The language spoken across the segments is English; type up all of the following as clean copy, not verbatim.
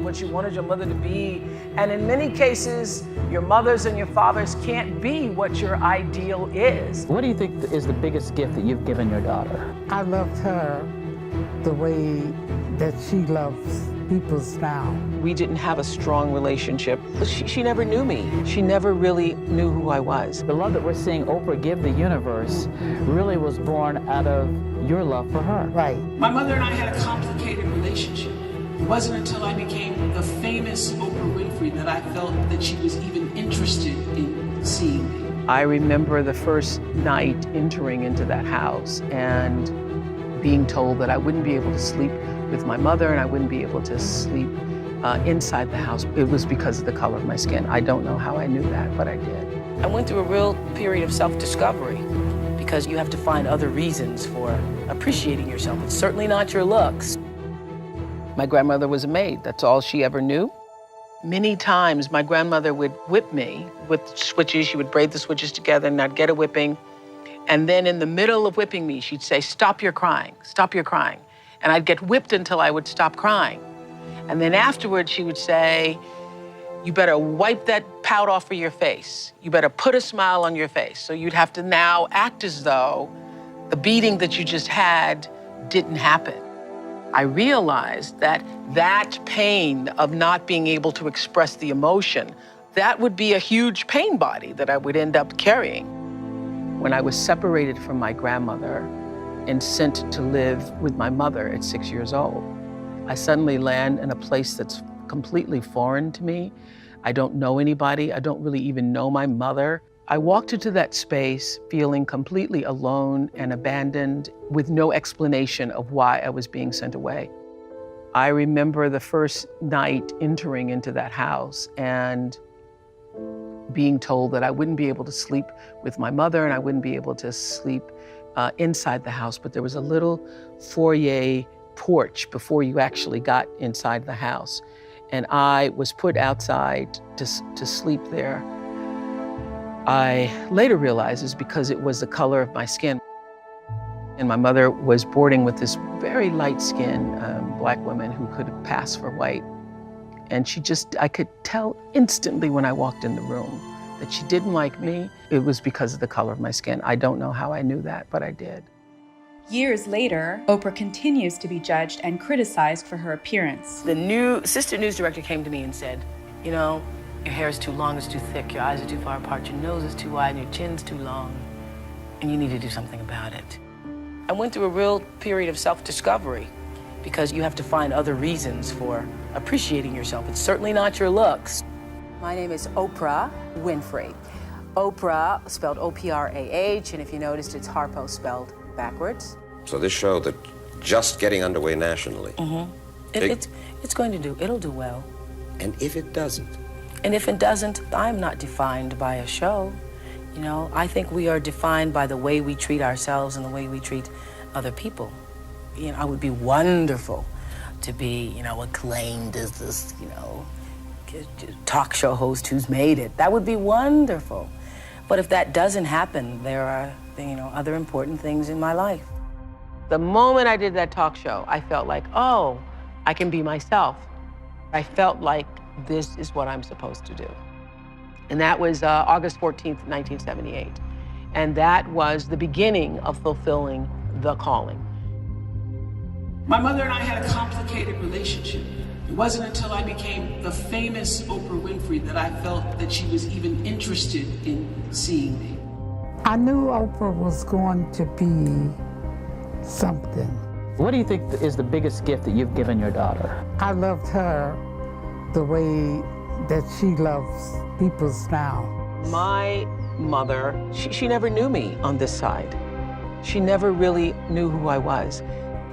what you wanted your mother to be. And in many cases, your mothers and your fathers can't be what your ideal is. What do you think is the biggest gift that you've given your daughter? I loved her the way that she loves people now. We didn't have a strong relationship. She never knew me. She never really knew who I was. The love that we're seeing Oprah give the universe really was born out of your love for her. Right. My mother and I had a complicated relationship. It wasn't until I became the famous Oprah Winfrey that I felt that she was even interested in seeing me. I remember the first night entering into that house and being told that I wouldn't be able to sleep with my mother and I wouldn't be able to sleep inside the house. It was because of the color of my skin. I don't know how I knew that, but I did. I went through a real period of self-discovery because you have to find other reasons for appreciating yourself. It's certainly not your looks. My grandmother was a maid. That's all she ever knew. Many times my grandmother would whip me with switches. She would braid the switches together and I'd get a whipping. And then in the middle of whipping me, she'd say, "Stop your crying, stop your crying." And I'd get whipped until I would stop crying. And then afterwards, she would say, "You better wipe that pout off of your face. You better put a smile on your face." So you'd have to now act as though the beating that you just had didn't happen. I realized that that pain of not being able to express the emotion, that would be a huge pain body that I would end up carrying. When I was separated from my grandmother and sent to live with my mother at 6 years old, I suddenly land in a place that's completely foreign to me. I don't know anybody. I don't really even know my mother. I walked into that space feeling completely alone and abandoned with no explanation of why I was being sent away. I remember the first night entering into that house and being told that I wouldn't be able to sleep with my mother and I wouldn't be able to sleep inside the house, but there was a little foyer porch before you actually got inside the house. And I was put outside to sleep there. I later realized it's because it was the color of my skin. And my mother was boarding with this very light-skinned black woman who could pass for white. And I could tell instantly when I walked in the room that she didn't like me. It was because of the color of my skin. I don't know how I knew that, but I did. Years later, Oprah continues to be judged and criticized for her appearance. The new assistant news director came to me and said, "You know, your hair is too long, it's too thick, your eyes are too far apart, your nose is too wide, and your chin's too long, and you need to do something about it." I went through a real period of self-discovery because you have to find other reasons for appreciating yourself. It's certainly not your looks. My name is Oprah Winfrey. Oprah, spelled O-P-R-A-H, and if you noticed, it's Harpo spelled backwards. So this show that just getting underway nationally. Mm-hmm. It's going to do, it'll do well. And if it doesn't? And if it doesn't, I'm not defined by a show. You know, I think we are defined by the way we treat ourselves and the way we treat other people. You know, it would be wonderful to be, you know, acclaimed as this, you know, talk show host who's made it. That would be wonderful. But if that doesn't happen, there are, you know, other important things in my life. The moment I did that talk show, I felt like, oh, I can be myself. I felt like this is what I'm supposed to do. And that was August 14th, 1978. And that was the beginning of fulfilling the calling. My mother and I had a complicated relationship. It wasn't until I became the famous Oprah Winfrey that I felt that she was even interested in seeing me. I knew Oprah was going to be something. What do you think is the biggest gift that you've given your daughter? I loved her the way that she loves people now. My mother, she never knew me on this side. She never really knew who I was.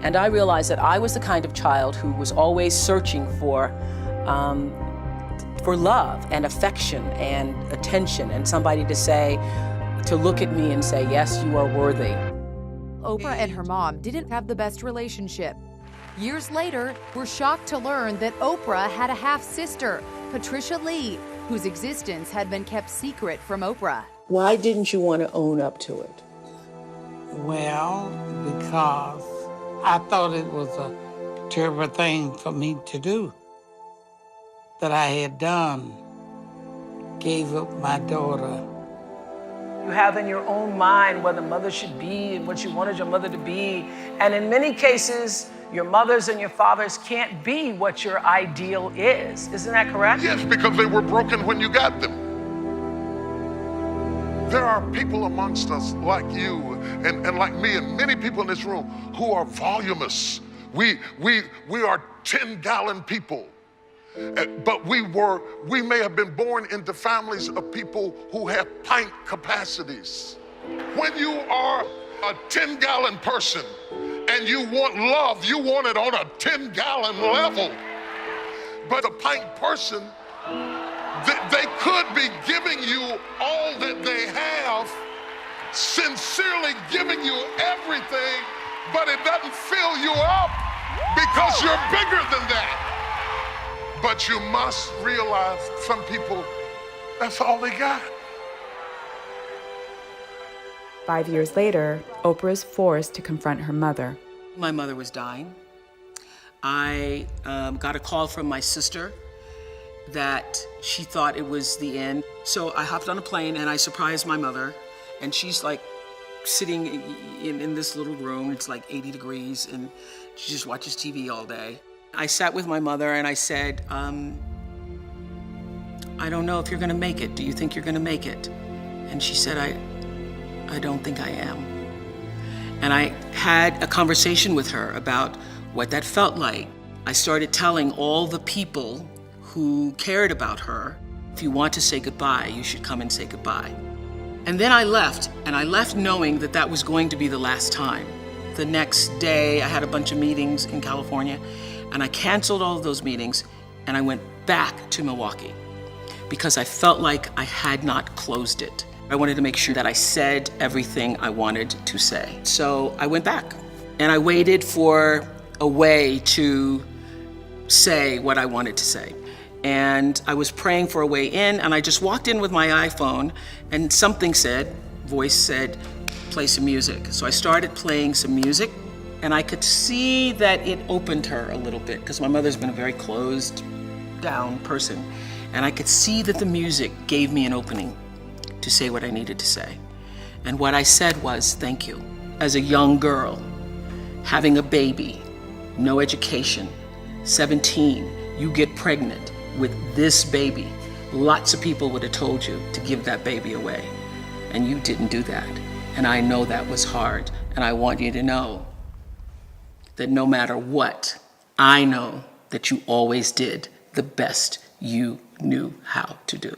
And I realized that I was the kind of child who was always searching for love and affection and attention and somebody to look at me and say, yes, you are worthy. Oprah and her mom didn't have the best relationship. Years later, we're shocked to learn that Oprah had a half-sister, Patricia Lee, whose existence had been kept secret from Oprah. Why didn't you want to own up to it? Well, because I thought it was a terrible thing for me to do. that I had done, gave up my daughter. You have in your own mind what a mother should be and what you wanted your mother to be. And in many cases, your mothers and your fathers can't be what your ideal is. Isn't that correct? Yes, because they were broken when you got them. There are people amongst us like you and like me and many people in this room who are voluminous. We are 10-gallon people. But we may have been born into families of people who have pint capacities. When you are a 10-gallon person and you want love, you want it on a 10-gallon level. But a pint person, they could be giving you all that they have, sincerely giving you everything, but it doesn't fill you up because you're bigger than that. But you must realize some people, that's all they got. 5 years later, Oprah is forced to confront her mother. My mother was dying. I got a call from my sister that she thought it was the end. So I hopped on a plane and I surprised my mother, and she's like sitting in this little room. It's like 80 degrees and she just watches TV all day. I sat with my mother and I said, I don't know if you're gonna make it. Do you think you're gonna make it? And she said, I don't think I am. And I had a conversation with her about what that felt like. I started telling all the people who cared about her, if you want to say goodbye, you should come and say goodbye. And then I left, and I left knowing that that was going to be the last time. The next day, I had a bunch of meetings in California, and I canceled all of those meetings, and I went back to Milwaukee because I felt like I had not closed it. I wanted to make sure that I said everything I wanted to say. So I went back, and I waited for a way to say what I wanted to say. And I was praying for a way in, and I just walked in with my iPhone, and something said, voice said, play some music. So I started playing some music, and I could see that it opened her a little bit, because my mother's been a very closed down person. And I could see that the music gave me an opening to say what I needed to say. And what I said was, thank you. As a young girl, having a baby, no education, 17, you get pregnant with this baby. Lots of people would have told you to give that baby away, and you didn't do that. And I know that was hard, and I want you to know that no matter what, I know that you always did the best you knew how to do.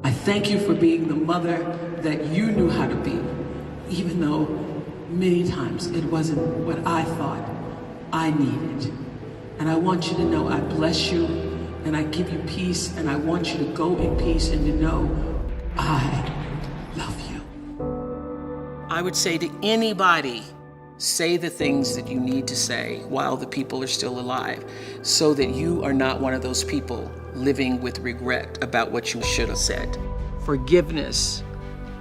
I thank you for being the mother that you knew how to be, even though many times it wasn't what I thought I needed. And I want you to know I bless you, and I give you peace, and I want you to go in peace and to know I love you. I would say to anybody, say the things that you need to say while the people are still alive, so that you are not one of those people living with regret about what you should have said. Forgiveness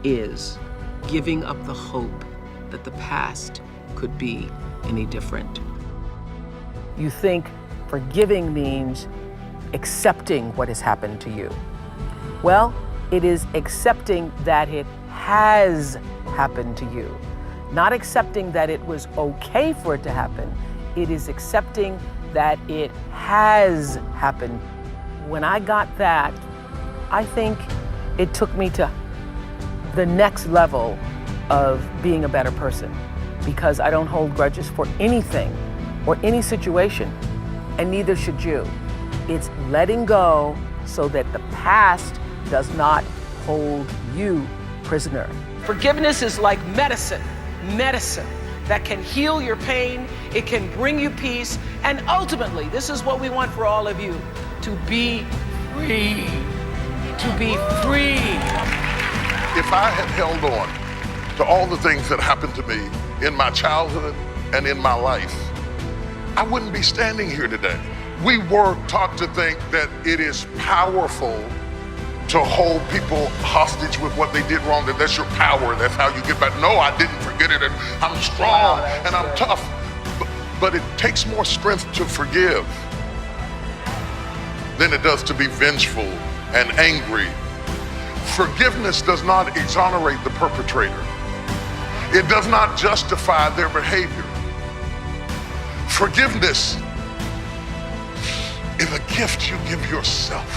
is giving up the hope that the past could be any different. You think forgiving means accepting what has happened to you. Well, it is accepting that it has happened to you. Not accepting that it was okay for it to happen. It is accepting that it has happened. When I got that, I think it took me to the next level of being a better person, because I don't hold grudges for anything or any situation, and neither should you. It's letting go so that the past does not hold you prisoner. Forgiveness is like medicine that can heal your pain, it can bring you peace, and ultimately, this is what we want for all of you, to be free. To be free. If I had held on to all the things that happened to me in my childhood and in my life, I wouldn't be standing here today. We were taught to think that it is powerful to hold people hostage with what they did wrong, that that's your power, that's how you get back. No, I didn't forget it, and I'm strong, and I'm tough. But it takes more strength to forgive than it does to be vengeful and angry. Forgiveness does not exonerate the perpetrator. It does not justify their behavior. Forgiveness is a gift you give yourself.